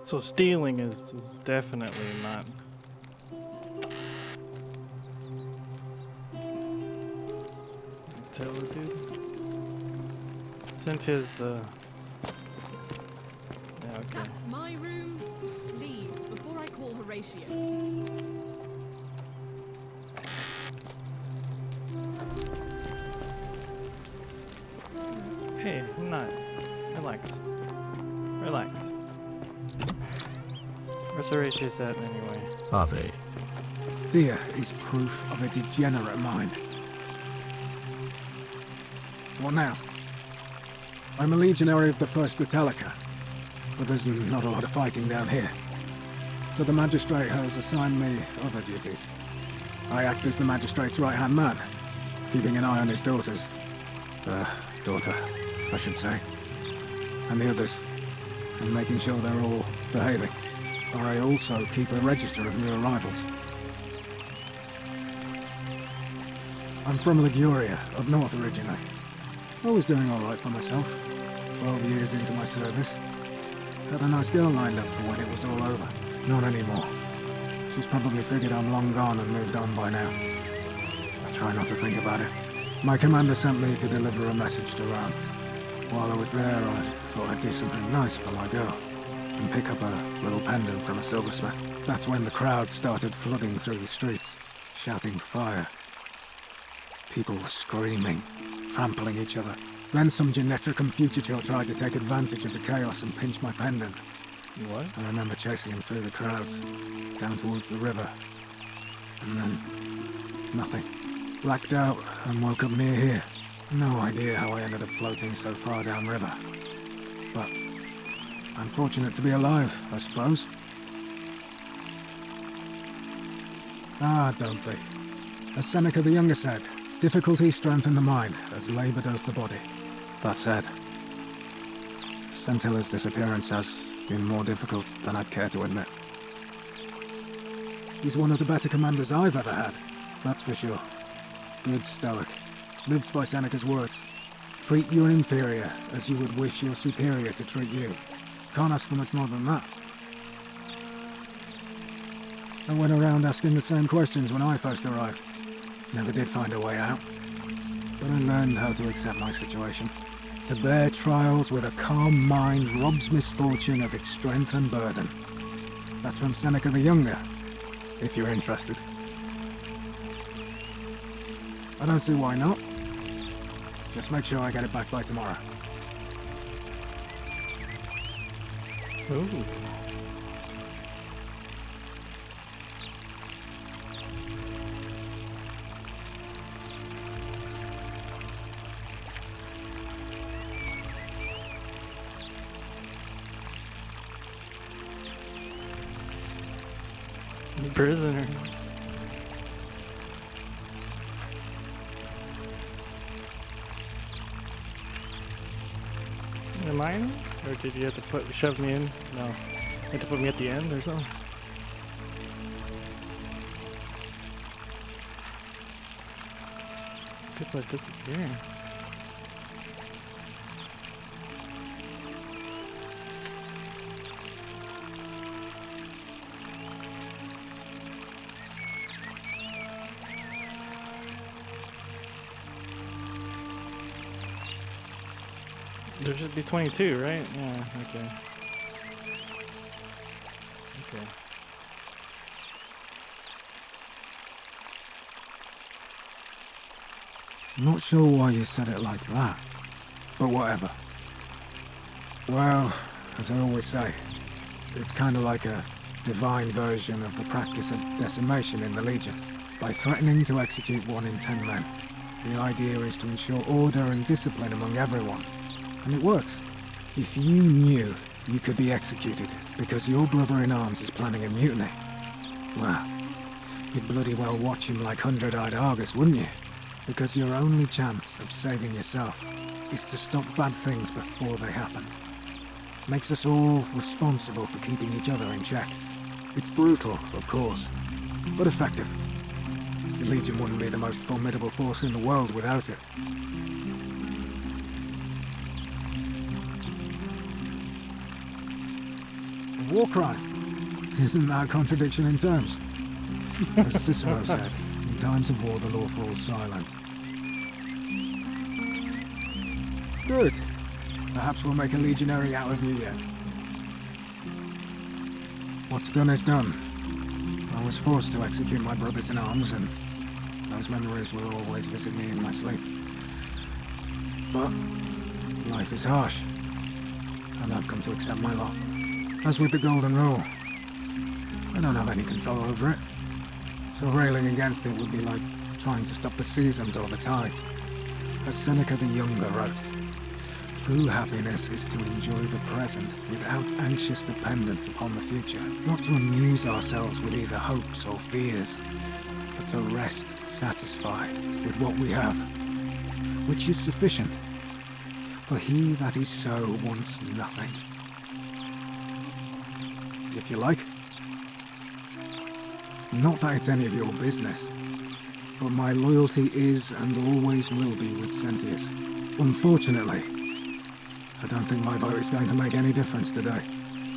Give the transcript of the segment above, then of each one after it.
So stealing is definitely not. Tell the dude. Sent his yeah, okay. That's my room. Leave before I call Horatius. Hey, I'm not. Relax. Relax. Where's Horatius at anyway? Ave. Fear is proof of a degenerate mind. What now? I'm a legionary of the First Italica, but there's not a lot of fighting down here. So the Magistrate has assigned me other duties. I act as the Magistrate's right-hand man, keeping an eye on his daughters. Daughter, I should say. And the others, and making sure they're all behaving. I also keep a register of new arrivals. I'm from Liguria, up north originally. I was doing alright for myself. 12 years into my service. Had a nice girl lined up for when it was all over. Not anymore. She's probably figured I'm long gone and moved on by now. I try not to think about it. My commander sent me to deliver a message to Rome. While I was there, I thought I'd do something nice for my girl. And pick up a little pendant from a silversmith. That's when the crowd started flooding through the streets, shouting fire. People were screaming, trampling each other. Then some Genetricum Fugitor tried to take advantage of the chaos and pinch my pendant. What? I remember chasing him through the crowds, down towards the river. And then, nothing. Blacked out and woke up near here. No idea how I ended up floating so far downriver. But I'm fortunate to be alive, I suppose. Ah, don't be. As Seneca the Younger said, difficulty strengthens the mind, as labor does the body. That said, Scintilla's disappearance has been more difficult than I'd care to admit. He's one of the better commanders I've ever had, that's for sure. Good stoic. Lives by Seneca's words. Treat your inferior as you would wish your superior to treat you. Can't ask for much more than that. I went around asking the same questions when I first arrived. Never did find a way out. But I learned how to accept my situation. To bear trials with a calm mind robs misfortune of its strength and burden. That's from Seneca the Younger, if you're interested. I don't see why not. Just make sure I get it back by tomorrow. Ooh. Prisoner. Am I in? Or did you have to shove me in? No. You had to put me at the end or something? People are disappearing. There should be 22, right? Yeah, okay. Okay. I'm not sure why you said it like that, but whatever. Well, as I always say, it's kind of like a divine version of the practice of decimation in the Legion. By threatening to execute 1 in 10 men, the idea is to ensure order and discipline among everyone. And it works. If you knew you could be executed because your brother-in-arms is planning a mutiny, well, you'd bloody well watch him like 100-eyed Argus, wouldn't you? Because your only chance of saving yourself is to stop bad things before they happen. Makes us all responsible for keeping each other in check. It's brutal, of course, but effective. The Legion wouldn't be the most formidable force in the world without it. war crime. Isn't that a contradiction in terms? As Cicero said, in times of war the law falls silent. Good. Perhaps we'll make a legionary out of you yet. What's done is done. I was forced to execute my brothers in arms, and those memories will always visit me in my sleep. But life is harsh, and I've come to accept my lot. As with the Golden Rule, I don't have any control over it, so railing against it would be like trying to stop the seasons or the tides. As Seneca the Younger wrote, true happiness is to enjoy the present without anxious dependence upon the future, not to amuse ourselves with either hopes or fears, but to rest satisfied with what we have, which is sufficient. For he that is so wants nothing. If you like. Not that it's any of your business, but my loyalty is and always will be with Sentius. Unfortunately, I don't think my vote is going to make any difference today.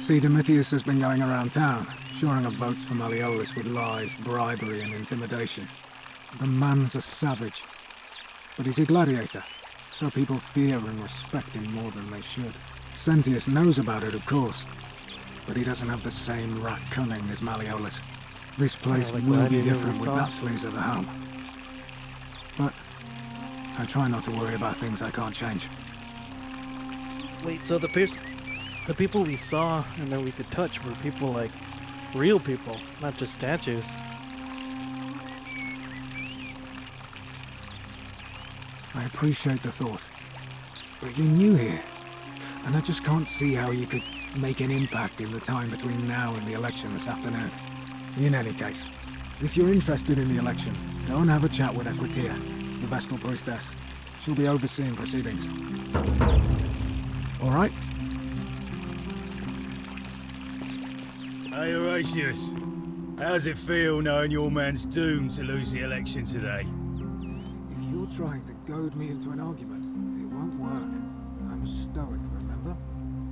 See, Domitius has been going around town, shoring up votes for Malleolus with lies, bribery and intimidation. The man's a savage, but he's a gladiator, so people fear and respect him more than they should. Sentius knows about it, of course, but he doesn't have the same rat cunning as Malleolus. This place like will be Gladiator different with saw. that sleaze at the helm. But I try not to worry about things I can't change. Wait, so the people we saw and that we could touch were people like real people, not just statues. I appreciate the thought, but you're new here, and I just can't see how you could make an impact in the time between now and the election this afternoon. In any case, if you're interested in the election, go and have a chat with Equitia, the Vestal Priestess. She'll be overseeing proceedings. All right? Hey Horatius, how's it feel knowing your man's doomed to lose the election today? If you're trying to goad me into an argument, it won't work. I'm a stoic, remember?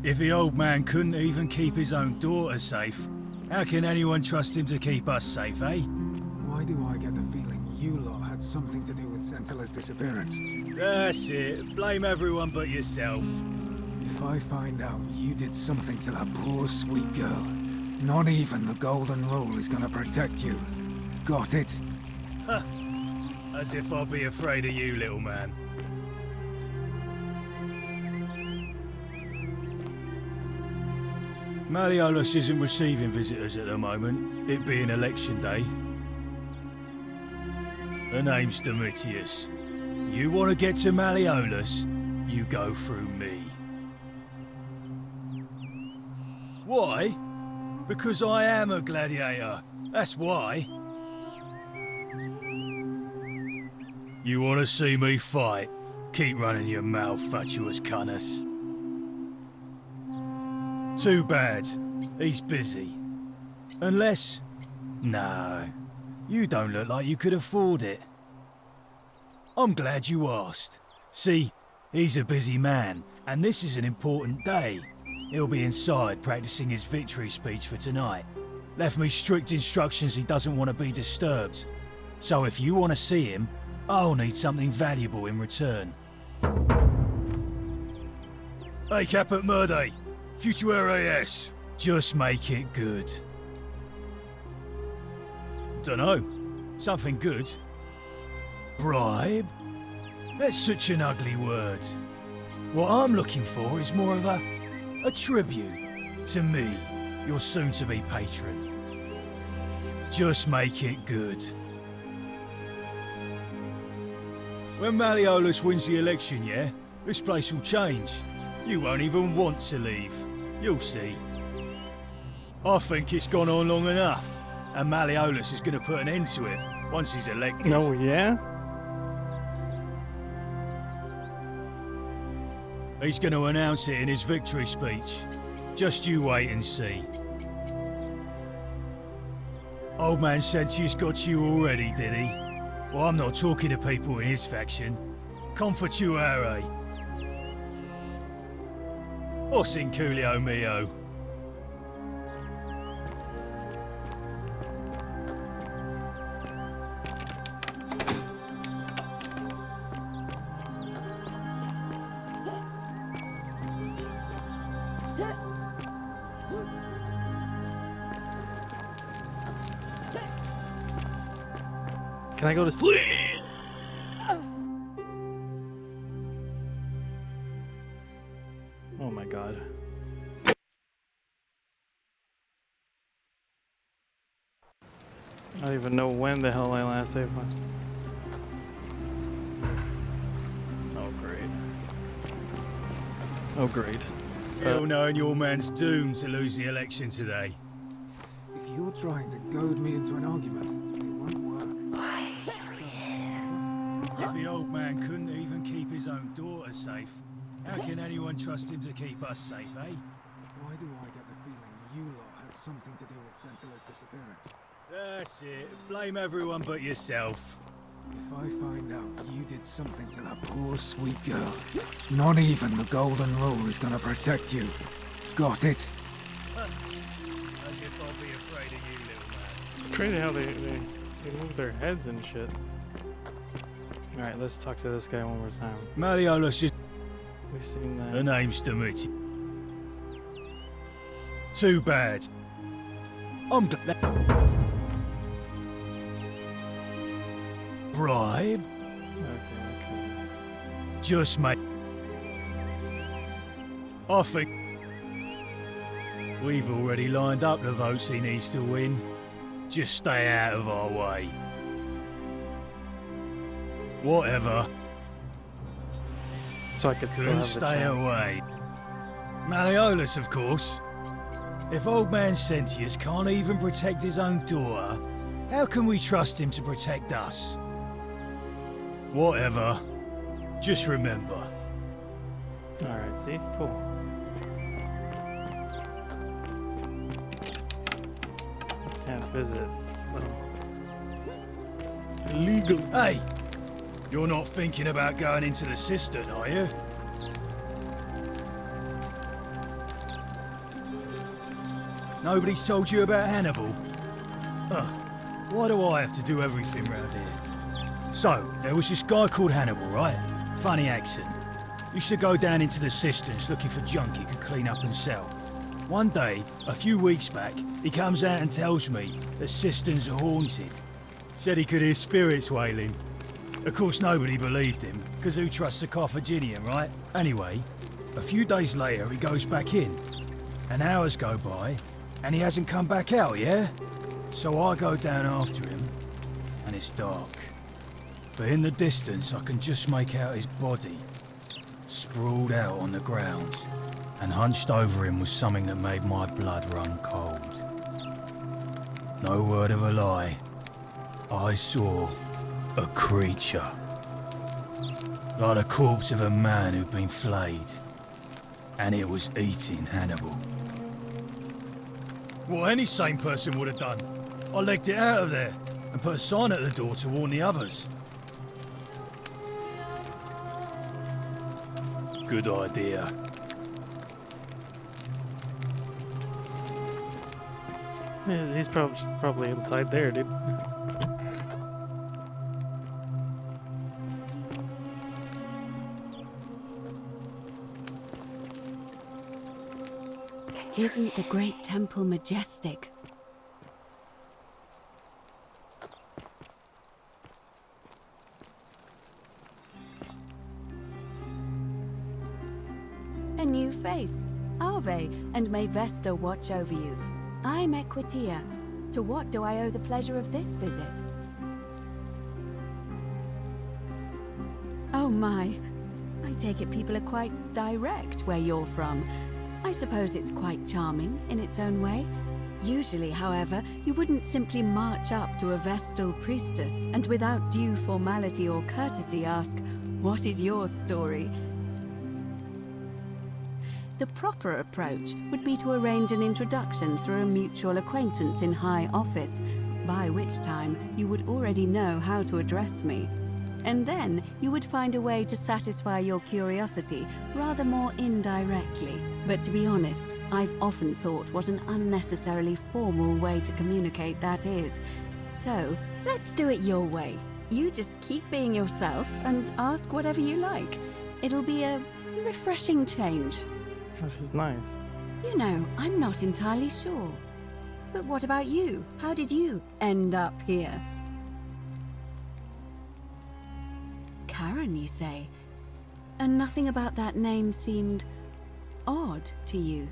If the old man couldn't even keep his own daughter safe, how can anyone trust him to keep us safe, eh? Why do I get the feeling you lot had something to do with Centilla's disappearance? That's it. Blame everyone but yourself. If I find out you did something to that poor sweet girl, not even the Golden Rule is gonna protect you. Got it? As if I'll be afraid of you, little man. Malleolus isn't receiving visitors at the moment, it being election day. The name's Domitius. You want to get to Malleolus, you go through me. Why? Because I am a gladiator. That's why. You want to see me fight? Keep running your mouth, fatuous cunners. Too bad. He's busy. Unless... No. You don't look like you could afford it. I'm glad you asked. See, he's a busy man, and this is an important day. He'll be inside practicing his victory speech for tonight. Left me strict instructions he doesn't want to be disturbed. So if you want to see him, I'll need something valuable in return. Hey, Caput Murde. Futuere es. Just make it good. Dunno. Something good. Bribe? That's such an ugly word. What I'm looking for is more of a tribute to me, your soon-to-be patron. Just make it good. When Malleolus wins the election, yeah, this place will change. You won't even want to leave. You'll see. I think it's gone on long enough, and Malleolus is going to put an end to it once he's elected. Oh yeah? He's going to announce it in his victory speech. Just you wait and see. Old man Sentius got you already, did he? Well, I'm not talking to people in his faction. Confituare. Os in Culio mio. Can I go to sleep? Oh my god. I don't even know when the hell I last saved my. Oh great. Oh great. Ill knowing your man's doomed to lose the election today. If you're trying to goad me into an argument, it won't work. If the old man couldn't even keep his own daughter safe, how can anyone trust him to keep us safe, eh? Why do I get the feeling you lot had something to do with Sentilla's disappearance? That's it. Blame everyone but yourself. If I find out you did something to that poor sweet girl, not even the Golden Rule is gonna protect you. Got it? As if I'll be afraid of you, little man. Crazy how they move their heads and shit. Alright, let's talk to this guy one more time. Malleolus is... We've seen that. The name's Dimitri. Too bad. I'm glad... Bribe? Okay. Just mate. I think... We've already lined up the votes he needs to win. Just stay out of our way. Whatever. So I could still Couldn't have the stay chance. away. Malleolus, of course. If old man Sentius can't even protect his own daughter, how can we trust him to protect us? Whatever. Just remember. Alright, see? Cool. Can't visit. No. Illegal. Hey! You're not thinking about going into the cistern, are you? Nobody's told you about Hannibal? Ugh. Why do I have to do everything round here? So, there was this guy called Hannibal, right? Funny accent. Used to go down into the cisterns looking for junk he could clean up and sell. One day, a few weeks back, he comes out and tells me the cisterns are haunted. Said he could hear spirits wailing. Of course, nobody believed him, because who trusts a Carthaginian, right? Anyway, a few days later, he goes back in. And hours go by, and he hasn't come back out, yeah? So I go down after him, and it's dark. But in the distance, I can just make out his body, sprawled out on the ground. And hunched over him was something that made my blood run cold. No word of a lie. I saw a creature. Like the corpse of a man who'd been flayed. And it was eating Hannibal. What any sane person would have done. I legged it out of there and put a sign at the door to warn the others. Good idea. He's probably inside there, dude. Isn't the great temple majestic? A new face. Ave, and may Vesta watch over you. I'm Equitia. To what do I owe the pleasure of this visit? Oh my. I take it people are quite direct where you're from. I suppose it's quite charming in its own way. Usually, however, you wouldn't simply march up to a Vestal priestess and without due formality or courtesy ask, "What is your story?" The proper approach would be to arrange an introduction through a mutual acquaintance in high office, by which time you would already know how to address me. And then you would find a way to satisfy your curiosity rather more indirectly. But to be honest, I've often thought what an unnecessarily formal way to communicate that is. So, let's do it your way. You just keep being yourself and ask whatever you like. It'll be a refreshing change. This is nice. You know, I'm not entirely sure. But what about you? How did you end up here? Karen, you say? And nothing about that name seemed odd to you?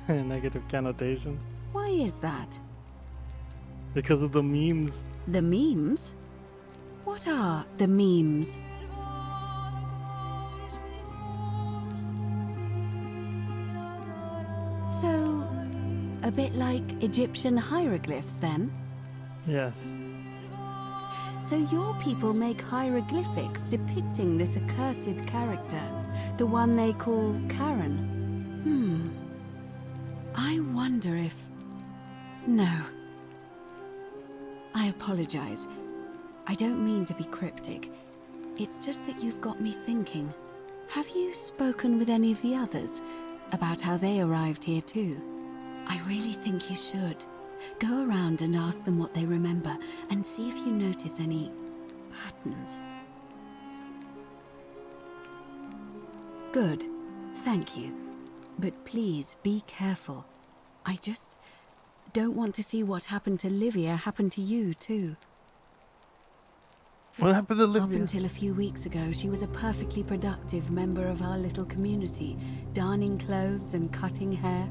Negative connotations. Why is that? Because of the memes. The memes? What are the memes? So, a bit like Egyptian hieroglyphs then? Yes. So your people make hieroglyphics depicting this accursed character, the one they call Karen. I wonder if... No. I apologize. I don't mean to be cryptic. It's just that you've got me thinking. Have you spoken with any of the others about how they arrived here too? I really think you should. Go around and ask them what they remember and see if you notice any patterns. Good. Thank you. But please be careful. I just don't want to see what happened to Livia happen to you too. What happened to Up Livia? until a few weeks ago, she was a perfectly productive member of our little community, darning clothes and cutting hair.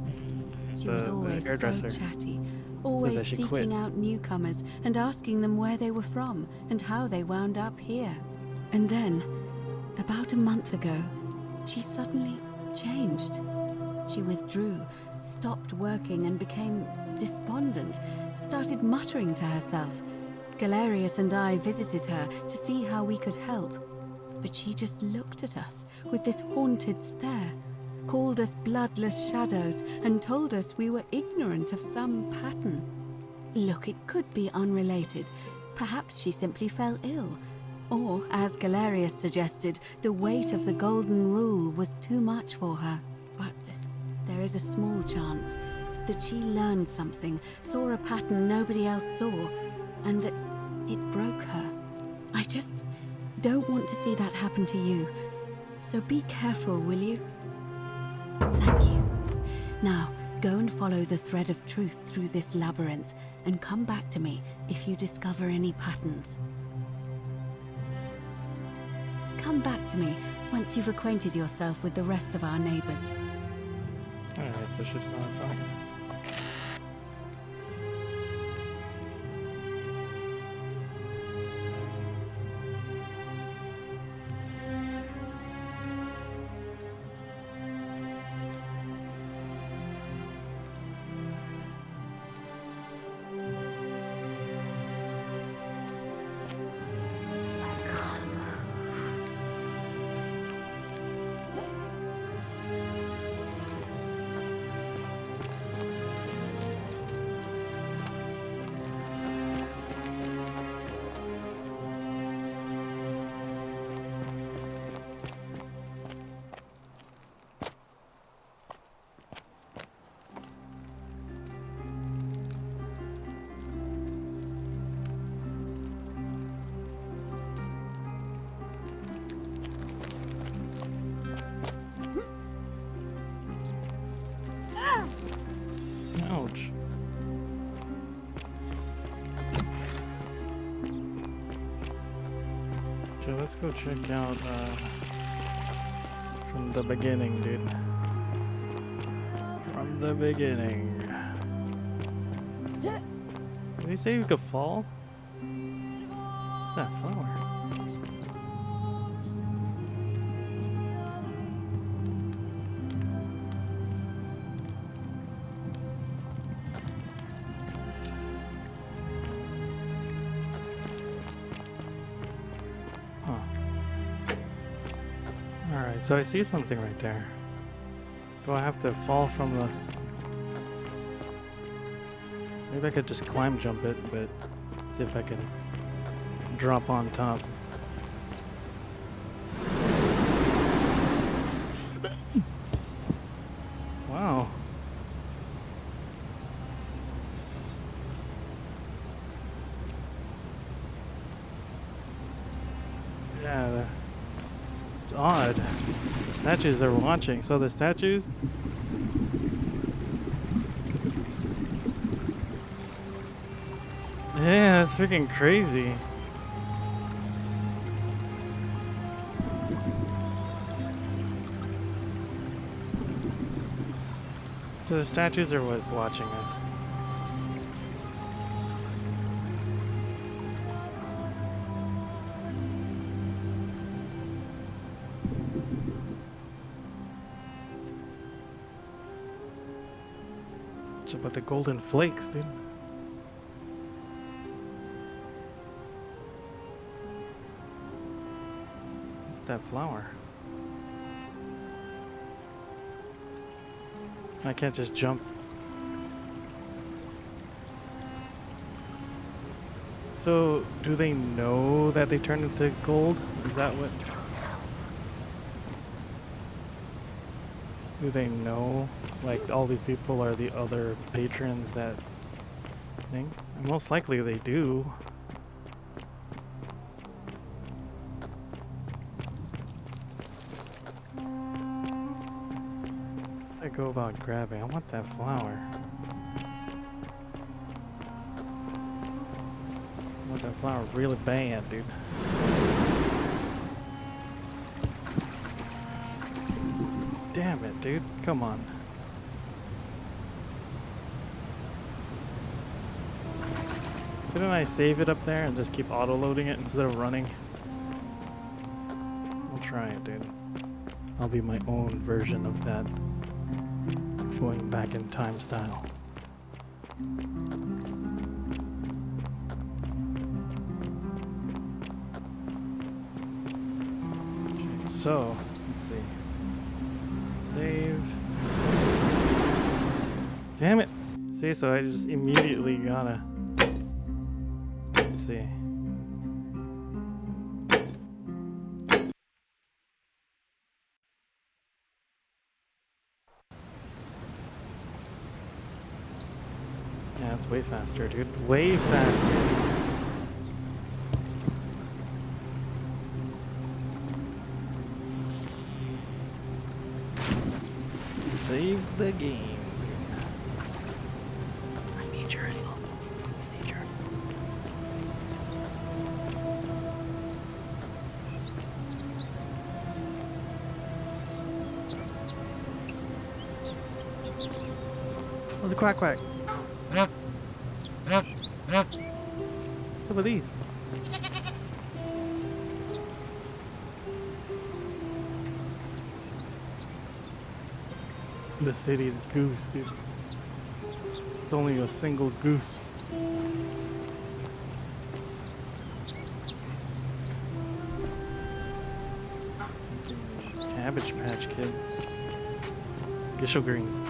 She was The always so hairdresser. chatty, that always she seeking quit. out newcomers and asking them where they were from and how they wound up here. And then, about a month ago, she suddenly changed. She withdrew, stopped working and became despondent, started muttering to herself. Galerius and I visited her to see how we could help, but she just looked at us with this haunted stare, called us bloodless shadows, and told us we were ignorant of some pattern. Look, it could be unrelated. Perhaps she simply fell ill. Or, as Galerius suggested, the weight of the golden rule was too much for her. But there is a small chance that she learned something, saw a pattern nobody else saw, and that it broke her. I just don't want to see that happen to you. So be careful, will you? Thank you. Now, go and follow the thread of truth through this labyrinth, and come back to me if you discover any patterns. Come back to me once you've acquainted yourself with the rest of our neighbors. Alright, so she's on its own. Ouch. Okay, let's go check out from the beginning, dude. From the beginning. Did he say we could fall? What's that flower? Alright, so I see something right there. Do I have to fall from the... Maybe I could just climb jump it, but see if I can drop on top. Wow. Yeah, It's odd. The statues are watching. So the statues? Yeah, that's freaking crazy. So the statues are what's watching us. It's about the golden flakes, dude. That flower. I can't just jump. So, do they know that they turn into gold? Is that what? Do they know? Like, all these people are the other patrons that thing? Most likely they do. I go about grabbing. I want that flower. I want that flower really bad, dude. Damn it, dude. Come on. Couldn't I save it up there and just keep auto-loading it instead of running? I'll try it, dude. I'll be my own version of that. Going back in time style. Okay, so, let's see. Save. Damn it! See, so I just immediately gotta... Let's see. Yeah, it's way faster, dude. Way faster. Save the game. I need your help. I need your help. What's a quack quack? What's up with these? The city's goose, dude. It's only a single goose. Cabbage Patch Kids. Gishel Greens.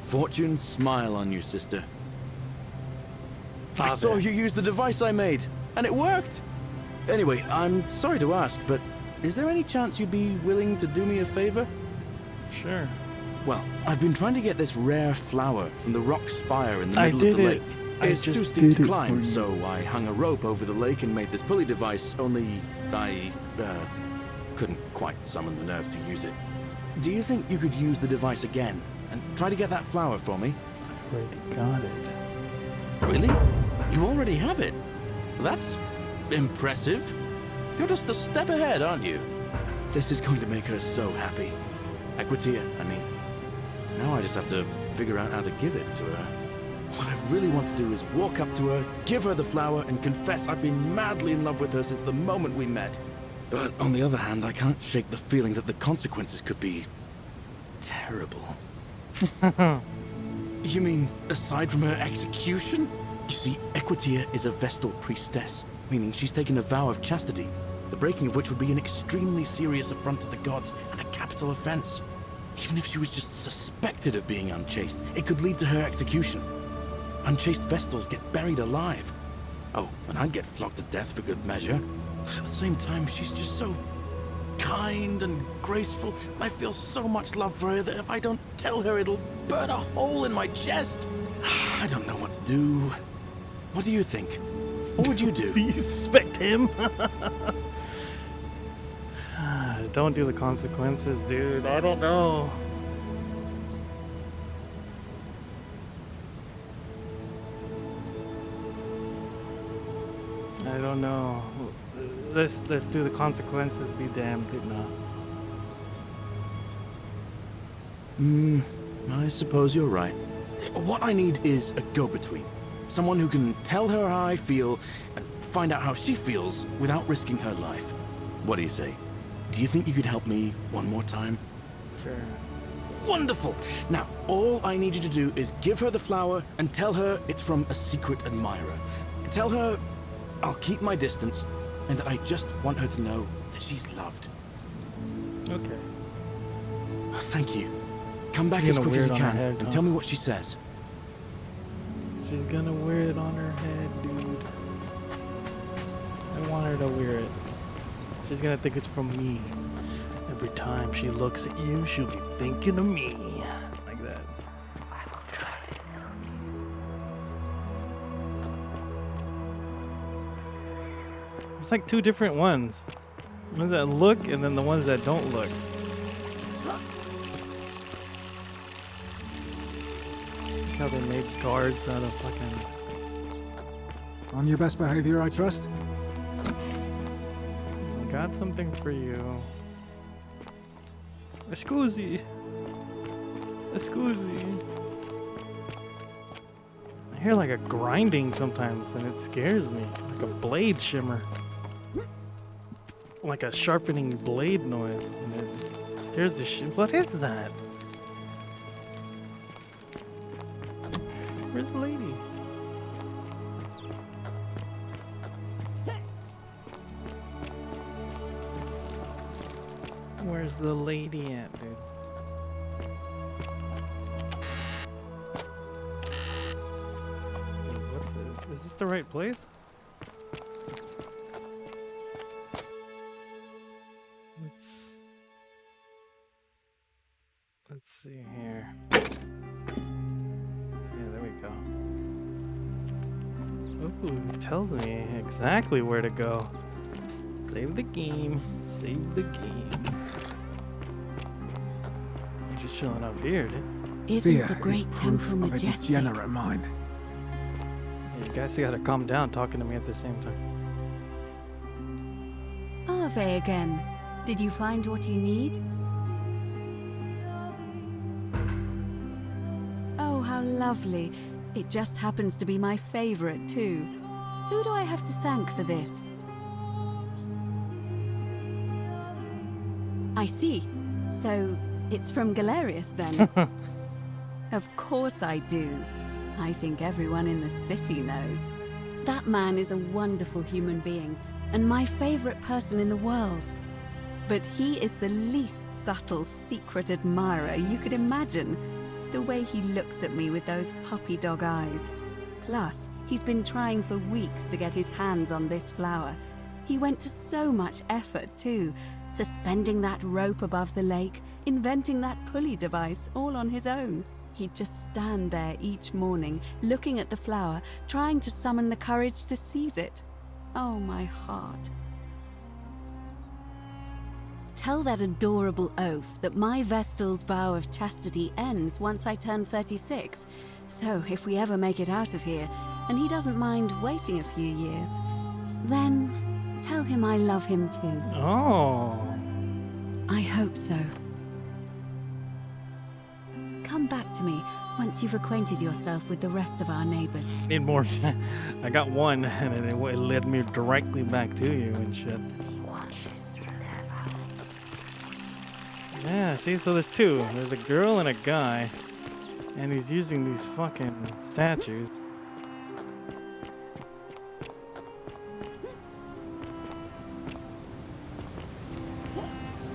Fortune smile on you, sister. I Ah, saw there. you use the device I made, and it worked! Anyway, I'm sorry to ask, but is there any chance you'd be willing to do me a favor? Sure. Well, I've been trying to get this rare flower from the rock spire in the I middle of the did lake. it. I It's just too steep did to it climb, for you. so I hung a rope over the lake and made this pulley device, only I, couldn't quite summon the nerve to use it. Do you think you could use the device again and try to get that flower for me? I already got it. Really? You already have it? That's impressive. You're just a step ahead, aren't you? This is going to make her so happy. Equitia, I mean. Now I just have to figure out how to give it to her. What I really want to do is walk up to her, give her the flower, and confess I've been madly in love with her since the moment we met. But on the other hand, I can't shake the feeling that the consequences could be... terrible. You mean, aside from her execution? You see, Equitia is a Vestal priestess, meaning she's taken a vow of chastity, the breaking of which would be an extremely serious affront to the gods and a capital offense. Even if she was just suspected of being unchaste, it could lead to her execution. Unchaste Vestals get buried alive. Oh, and I'd get flogged to death for good measure. But at the same time, she's just so kind and graceful. I feel so much love for her that if I don't tell her, it'll burn a hole in my chest. I don't know what to do. What do you think? What would you do? Do you suspect him? Don't do the consequences, dude. I don't know. I don't know. Let's do the consequences. Be damned, dude. No. I suppose you're right. What I need is a go-between. Someone who can tell her how I feel and find out how she feels without risking her life. What do you say? Do you think you could help me one more time? Sure. Wonderful! Now, all I need you to do is give her the flower and tell her it's from a secret admirer. Tell her I'll keep my distance and that I just want her to know that she's loved. Okay. Thank you. Come back She's as gonna quick as wear you it on her can head, and huh? tell me what she says. She's gonna wear it on her head, dude. I want her to wear it. She's gonna think it's from me. Every time she looks at you, she'll be thinking of me. Like that. There's like two different ones. Ones that look and then the ones that don't look. Look how they made guards out of fucking... On your best behavior, I trust? I got something for you. Scusi. Scusi. I hear like a grinding sometimes and it scares me. Like a blade shimmer. Like a sharpening blade noise. And it scares the shit. What is that? Where's the lady? Where's the lady at, dude? What's it? Is this the right place? Let's see here. Yeah, there we go. Ooh, it tells me exactly where to go. Save the game. Save the game. You're just chilling up here, dude. Isn't Fear the is great proof temple of a majestic? degenerate mind. Yeah, you guys gotta calm down talking to me at the same time. Ave again. Did you find what you need? Oh, how lovely. It just happens to be my favorite, too. Who do I have to thank for this? I see. So, it's from Galerius, then? Of course I do. I think everyone in the city knows. That man is a wonderful human being, and my favorite person in the world. But he is the least subtle secret admirer you could imagine. The way he looks at me with those puppy dog eyes. Plus, he's been trying for weeks to get his hands on this flower. He went to so much effort, too. Suspending that rope above the lake, inventing that pulley device all on his own. He'd just stand there each morning, looking at the flower, trying to summon the courage to seize it. Oh, my heart. Tell that adorable oaf that my Vestal's vow of chastity ends once I turn 36. So if we ever make it out of here, and he doesn't mind waiting a few years, then tell him I love him too. Oh. I hope so. Come back to me once you've acquainted yourself with the rest of our neighbors. Need more. I got one, and then it led me directly back to you and shit. Yeah, see, so there's two. There's a girl and a guy, and he's using these fucking statues.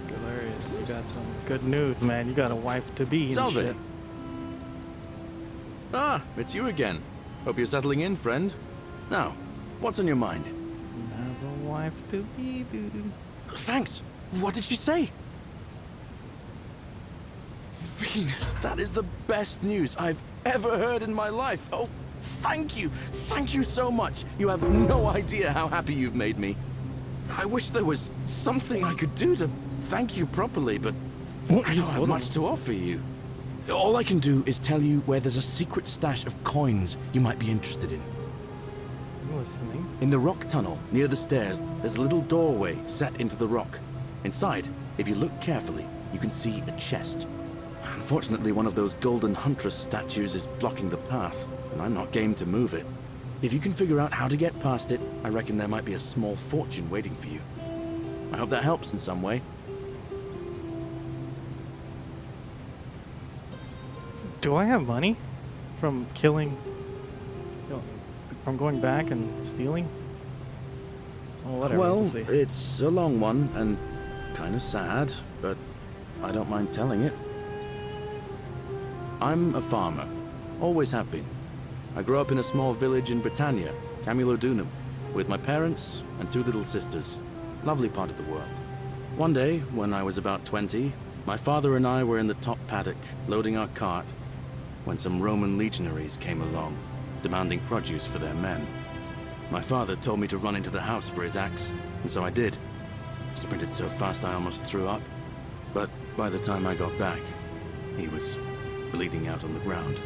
Hilarious. You got some good news, man. You got a wife to be and Salve. shit. Ah, it's you again. Hope you're settling in, friend. Now, what's on your mind? You have a wife to be, dude. Thanks. What did she say? Venus, that is the best news I've ever heard in my life. Oh, thank you. Thank you so much. You have no idea how happy you've made me. I wish there was something I could do to thank you properly, but I don't have much to offer you. All I can do is tell you where there's a secret stash of coins you might be interested in. I'm listening. In the rock tunnel, near the stairs, there's a little doorway set into the rock. Inside, if you look carefully, you can see a chest. Unfortunately, one of those golden huntress statues is blocking the path, and I'm not game to move it. If you can figure out how to get past it, I reckon there might be a small fortune waiting for you. I hope that helps in some way. Do I have money from killing, from going back and stealing? Oh, whatever. Well, we'll see. it's a long one and kind of sad, but I don't mind telling it. I'm a farmer. Always have been. I grew up in a small village in Britannia, Camulodunum, with my parents and 2 little sisters. Lovely part of the world. One day, when I was about 20, my father and I were in the top paddock, loading our cart, when some Roman legionaries came along, demanding produce for their men. My father told me to run into the house for his axe, and so I did. Sprinted so fast I almost threw up, but by the time I got back, he was bleeding out on the ground,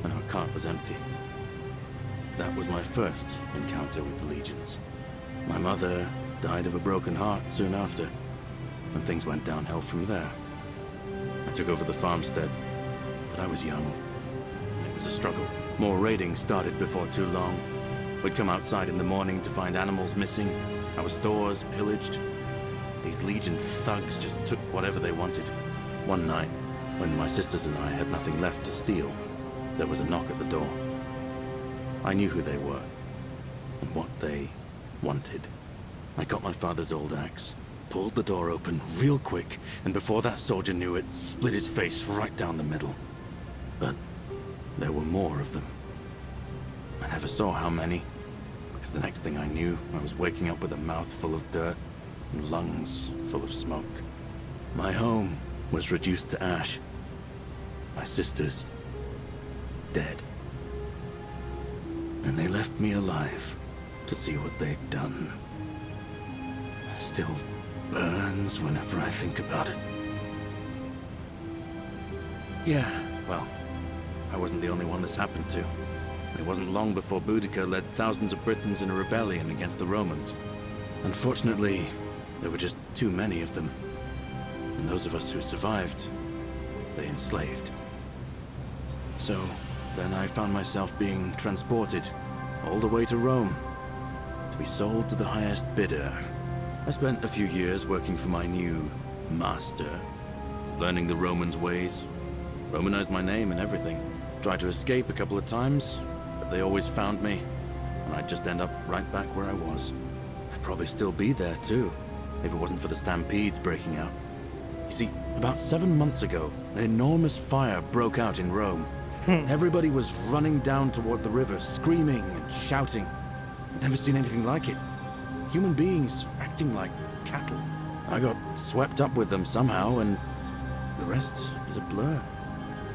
and our cart was empty. That was my first encounter with the legions. My mother died of a broken heart soon after, and things went downhill from there. I took over the farmstead, but I was young, and it was a struggle. More raiding started before too long. We'd come outside in the morning to find animals missing, our stores pillaged. These Legion thugs just took whatever they wanted. One night, when my sisters and I had nothing left to steal, there was a knock at the door. I knew who they were, and what they wanted. I got my father's old axe, pulled the door open real quick, and before that soldier knew it, split his face right down the middle. But there were more of them. I never saw how many, because the next thing I knew, I was waking up with a mouth full of dirt and lungs full of smoke. My home was reduced to ash. My sisters, dead. And they left me alive to see what they'd done. Still burns whenever I think about it. Yeah, well, I wasn't the only one this happened to. It wasn't long before Boudica led thousands of Britons in a rebellion against the Romans. Unfortunately, there were just too many of them. And those of us who survived, they enslaved. So, then I found myself being transported all the way to Rome to be sold to the highest bidder. I spent a few years working for my new master, learning the Romans' ways, Romanized my name and everything. Tried to escape a couple of times, but they always found me, and I'd just end up right back where I was. I'd probably still be there too, if it wasn't for the stampedes breaking out. You see, about 7 months ago, an enormous fire broke out in Rome. Everybody was running down toward the river, screaming and shouting. I'd never seen anything like it. Human beings acting like cattle. I got swept up with them somehow, and the rest is a blur.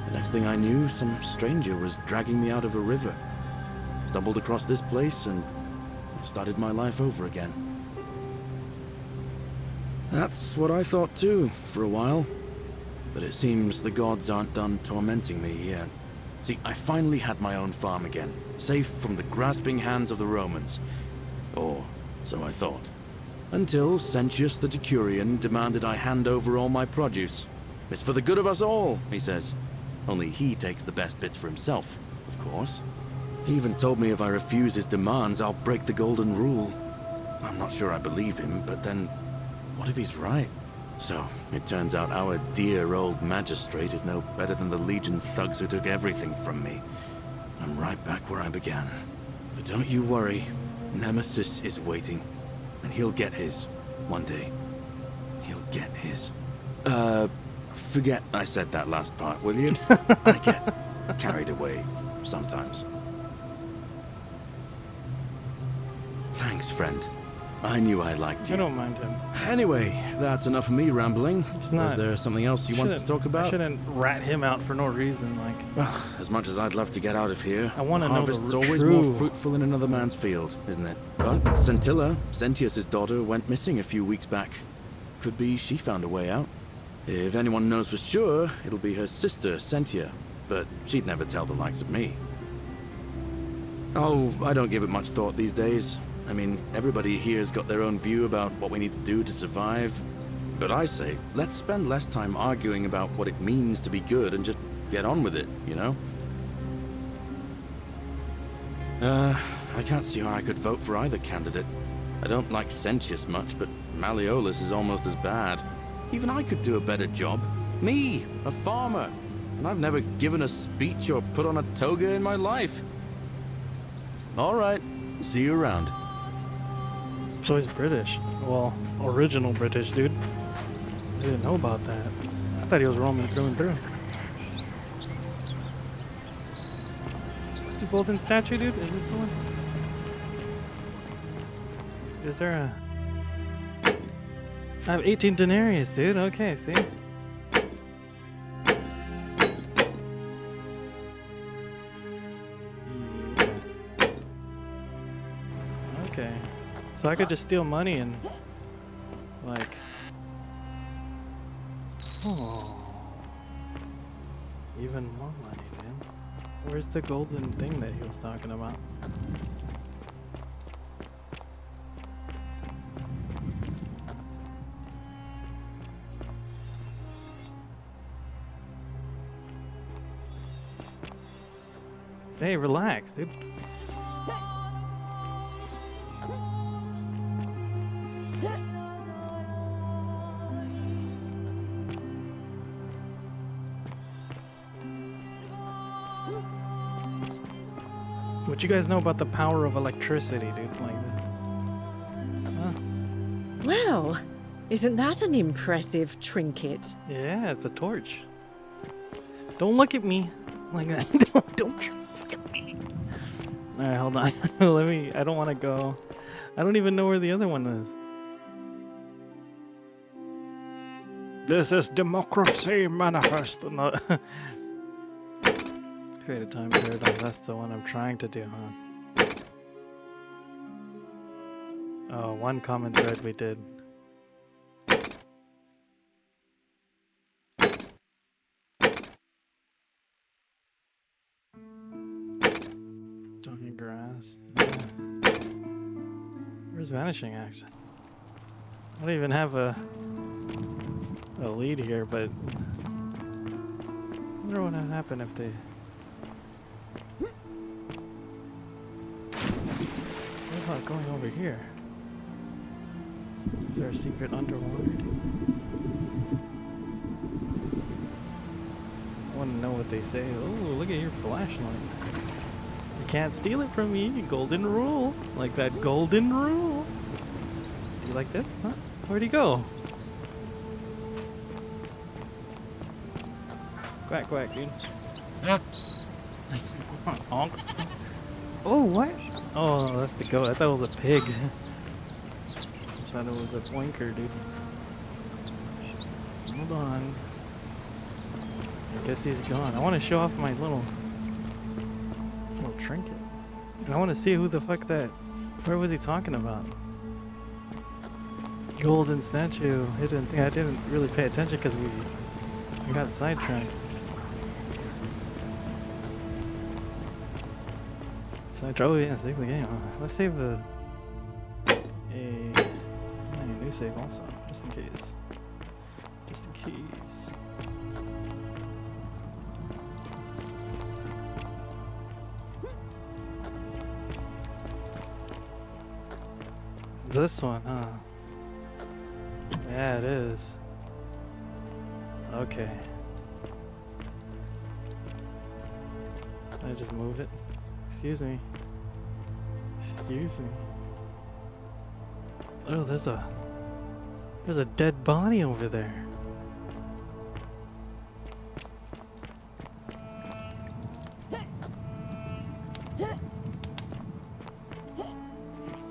The next thing I knew, some stranger was dragging me out of a river. Stumbled across this place and started my life over again. That's what I thought too, for a while. But it seems the gods aren't done tormenting me yet. See, I finally had my own farm again, safe from the grasping hands of the Romans. Or so I thought. Until Sentius the Decurion demanded I hand over all my produce. It's for the good of us all, he says. Only he takes the best bits for himself, of course. He even told me if I refuse his demands, I'll break the golden rule. I'm not sure I believe him, but then, what if he's right? So, it turns out our dear old magistrate is no better than the Legion thugs who took everything from me. I'm right back where I began. But don't you worry, Nemesis is waiting, and he'll get his, one day. He'll get his. Forget I said that last part, will you? I get carried away sometimes. Thanks, friend. I knew I liked I you. don't mind him. Anyway, that's enough of me rambling. He's Was not- there something else you wanted to Shouldn't- talk about? I shouldn't rat him out for no reason. Like, Well, as much as I'd love to get out of here, I wanna know the harvest's always true- more fruitful in another man's field, isn't it? But Scintilla, Sentius's daughter, went missing a few weeks back. Could be she found a way out. If anyone knows for sure, it'll be her sister, Sentia. But she'd never tell the likes of me. Oh, I don't give it much thought these days. I mean, everybody here's got their own view about what we need to do to survive. But I say, let's spend less time arguing about what it means to be good and just get on with it, you know? I can't see how I could vote for either candidate. I don't like Sentius much, but Malleolus is almost as bad. Even I could do a better job. Me, a farmer. And I've never given a speech or put on a toga in my life. All right, see you around. so he's British. Well, original British, dude. I didn't know about that. I thought he was Roman through and through. What's the golden statue, dude? Is this the one? Is there a... I have 18 denarius, dude. Okay, see? Okay. So I could just steal money and... like... Oh. Even more money, man. Where's the golden thing that he was talking about? Hey, relax, dude. What you guys know about the power of electricity, dude? Like, huh? Well, isn't that an impressive trinket? Yeah, it's a torch. Don't look at me like that. Don't you look at me. All right, hold on. Let me. I don't want to go. I don't even know where the other one is. This is democracy manifest. No. Create a time paradigm. That's the one I'm trying to do, huh? Oh, one common thread we did. Talking grass. Yeah. Where's Vanishing Axe? I don't even have a lead here, but I wonder what would happen if they... What about going over here? Is there a secret underwater? I want to know what they say. Oh, look at your flashlight. You can't steal it from me. Golden rule. Like that golden rule. You like that? Huh? Where'd he go? Quack, quack, dude. Honk. Oh, what? Oh, that's the goat. I thought it was a pig. I thought it was a pointer, dude. Hold on. I guess he's gone. I want to show off my little trinket. And I want to see who the fuck that... Where was he talking about? Golden statue. Hidden thing. I didn't really pay attention because we got sidetracked. Oh yeah, save the game. Let's save a new save also, just in case. Just in case. This one, huh? Yeah, it is. Okay. Can I just move it? Excuse me. Excuse me. Oh, there's a dead body over there.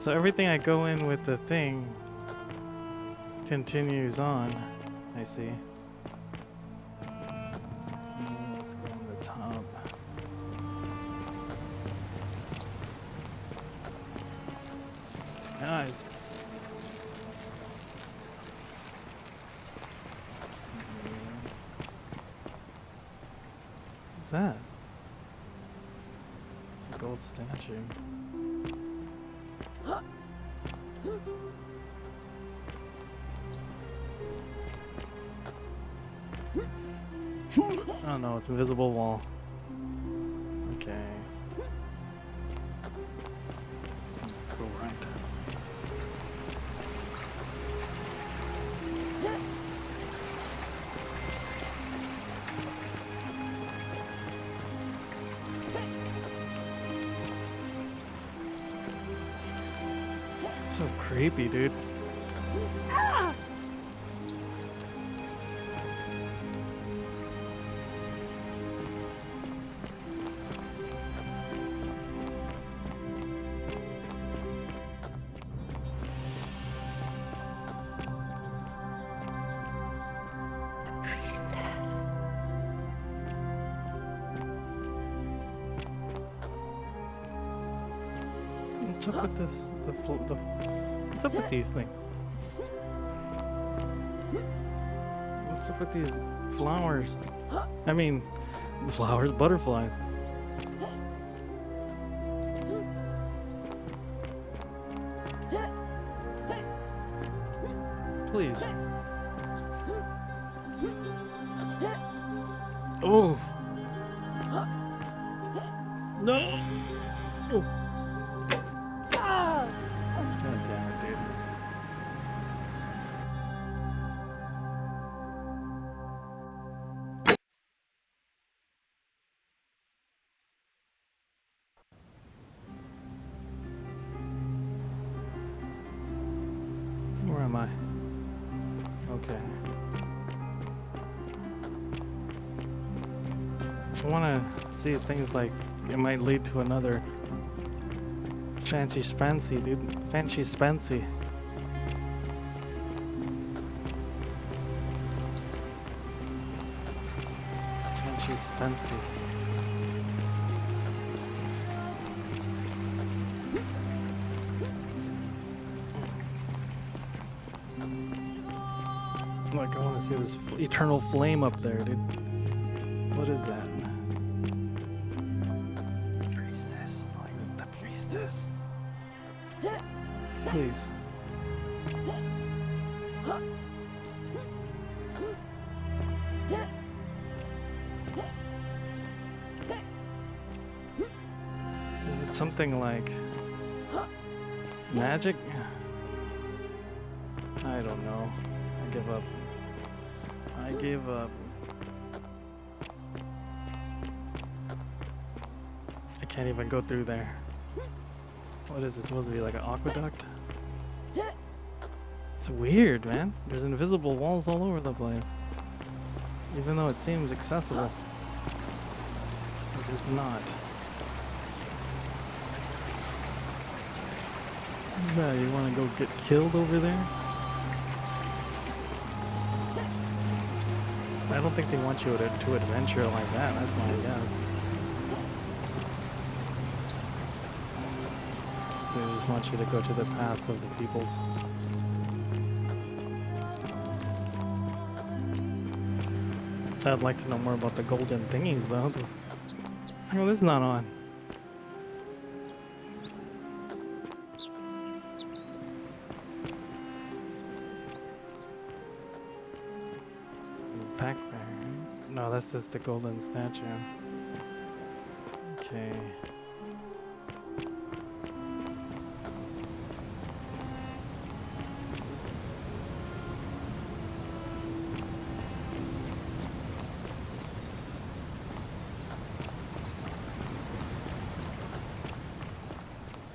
So everything I go in with the thing continues on. I see. Let's go on the top. Guys. What's that? It's a gold statue. Oh no, it's invisible wall. Okay. Let's go right. So creepy, dude. What's up with this? What's up with these things? What's up with these flowers? I mean, flowers, butterflies. Please. Oh. No. Oh. God damn it, dude. Where am I? Okay. I want to see things like it might lead to another Fancy Spancy, dude. Fancy Spancy. Fancy Spancy. Like, I want to see this eternal flame up there, dude. What is that? Priestess. Like the priestess. Please. Is it something like magic? I don't know. I give up. I gave up. I can't even go through there. What is this supposed to be, like an aqueduct? It's weird, man. There's invisible walls all over the place. Even though it seems accessible. It is not. No, you want to go get killed over there? I don't think they want you to adventure like that, that's my guess. They just want you to go to the paths of the peoples. I'd like to know more about the golden thingies though. Oh, this is not on. Backpack. No, that's just the golden statue. Okay.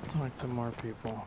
Talk to more people.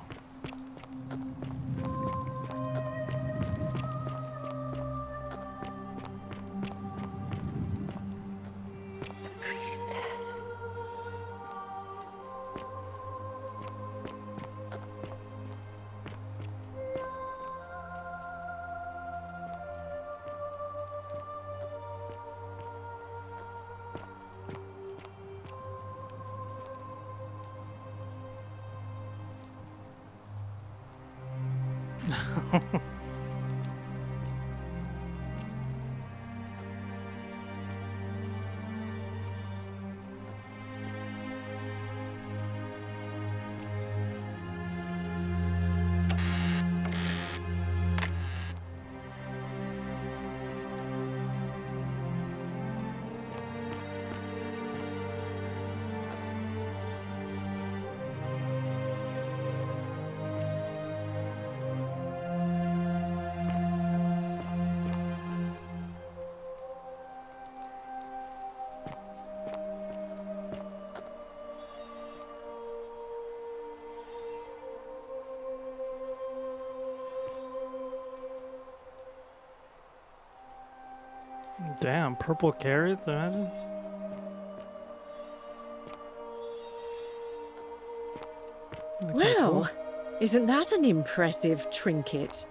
Damn, purple carrots, imagine. Isn't that cool? Well, isn't that an impressive trinket?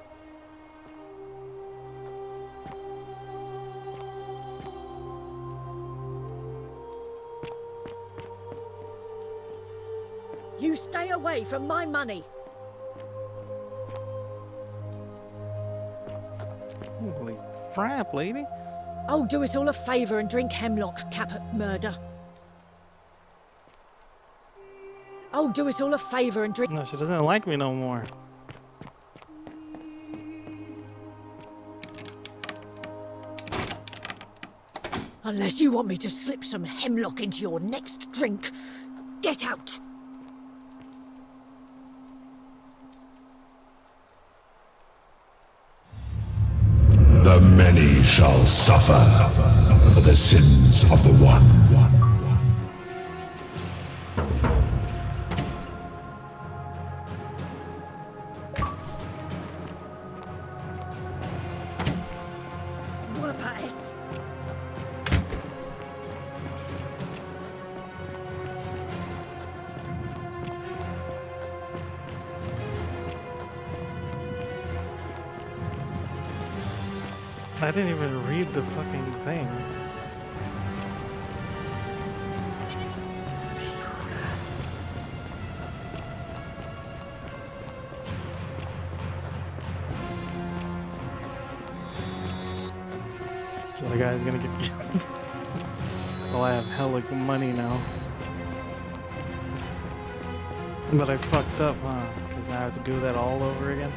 You stay away from my money. Holy crap, lady. Oh, do us all a favour and drink hemlock, Caput Murder. Oh, do us all a favour and drink... No, she doesn't like me no more. Unless you want me to slip some hemlock into your next drink, get out! The many shall suffer for the sins of the one. Wurpaes. I didn't even read the fucking thing. So the guy's gonna get killed. Oh, I have hella money now. But I fucked up, huh? Because I have to do that all over again.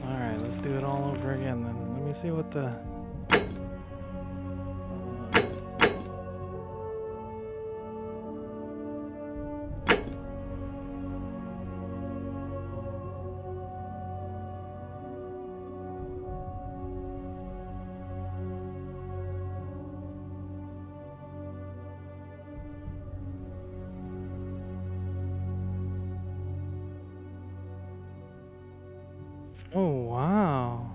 Alright, let's do it all over again then. Let me see what the... Oh, wow.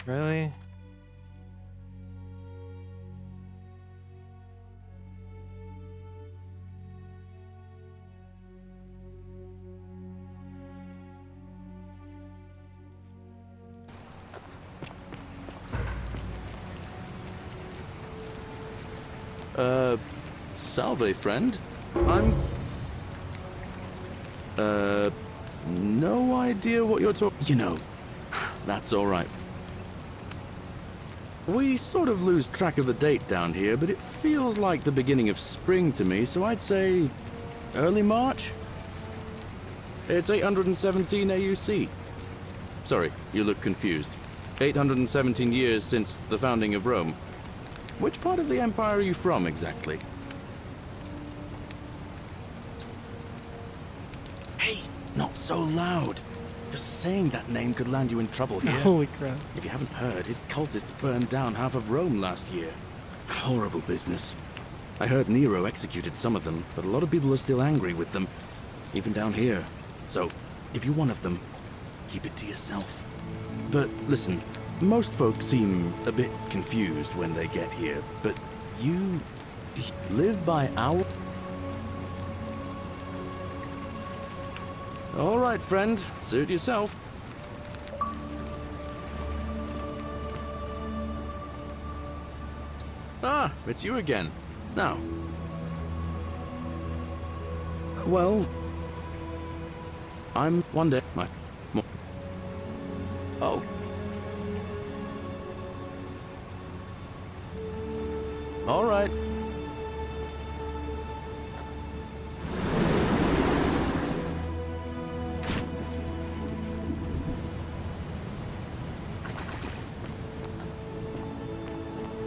Really? Salve, friend. I'm... no idea what you're talking... You know, that's all right. We sort of lose track of the date down here, but it feels like the beginning of spring to me, so I'd say early March? It's 817 AUC. Sorry, you look confused. 817 years since the founding of Rome. Which part of the Empire are you from, exactly? Hey, not so loud. Just saying that name could land you in trouble here. Holy crap. If you haven't heard, his cultists burned down half of Rome last year. Horrible business. I heard Nero executed some of them, but a lot of people are still angry with them, even down here. So, if you're one of them, keep it to yourself. But listen, most folks seem a bit confused when they get here, but you live by our... All right, friend, suit yourself. Ah, it's you again. Now. Well, I'm one day my... Oh. All right.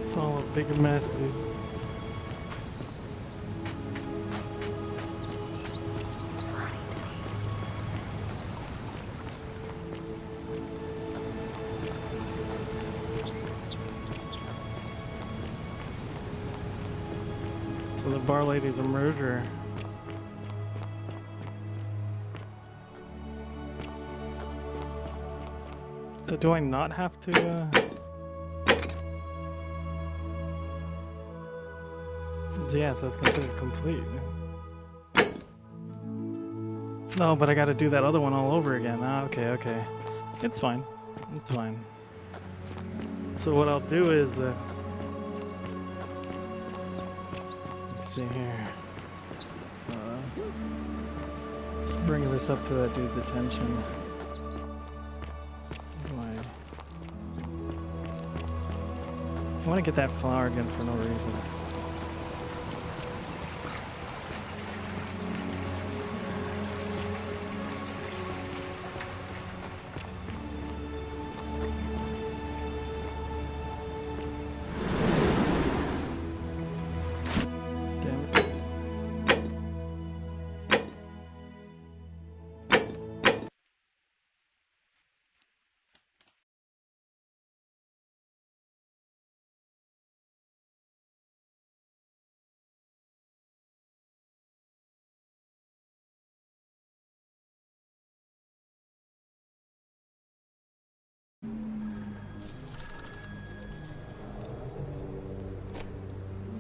It's all a big mess, dude. So the bar lady's a murderer. So do I not have to, Yeah, so it's considered complete. No, but I gotta do that other one all over again. Ah, okay, okay. It's fine. It's fine. So what I'll do is, let's see here. Let's bring this up to that dude's attention. I want to get that flower again for no reason.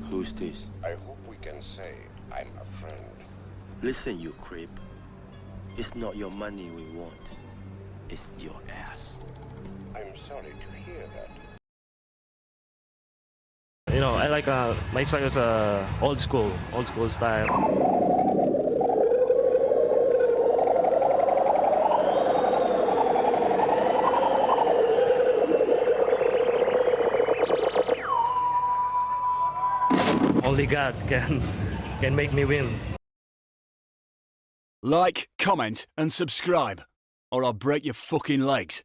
Who's this? I hope we can say I'm a friend. Listen, you creep. It's not your money we want. It's your ass. I'm sorry to hear that. You know, I like my style is old school style. Only God can make me win. Like, comment, and subscribe, or I'll break your fucking legs.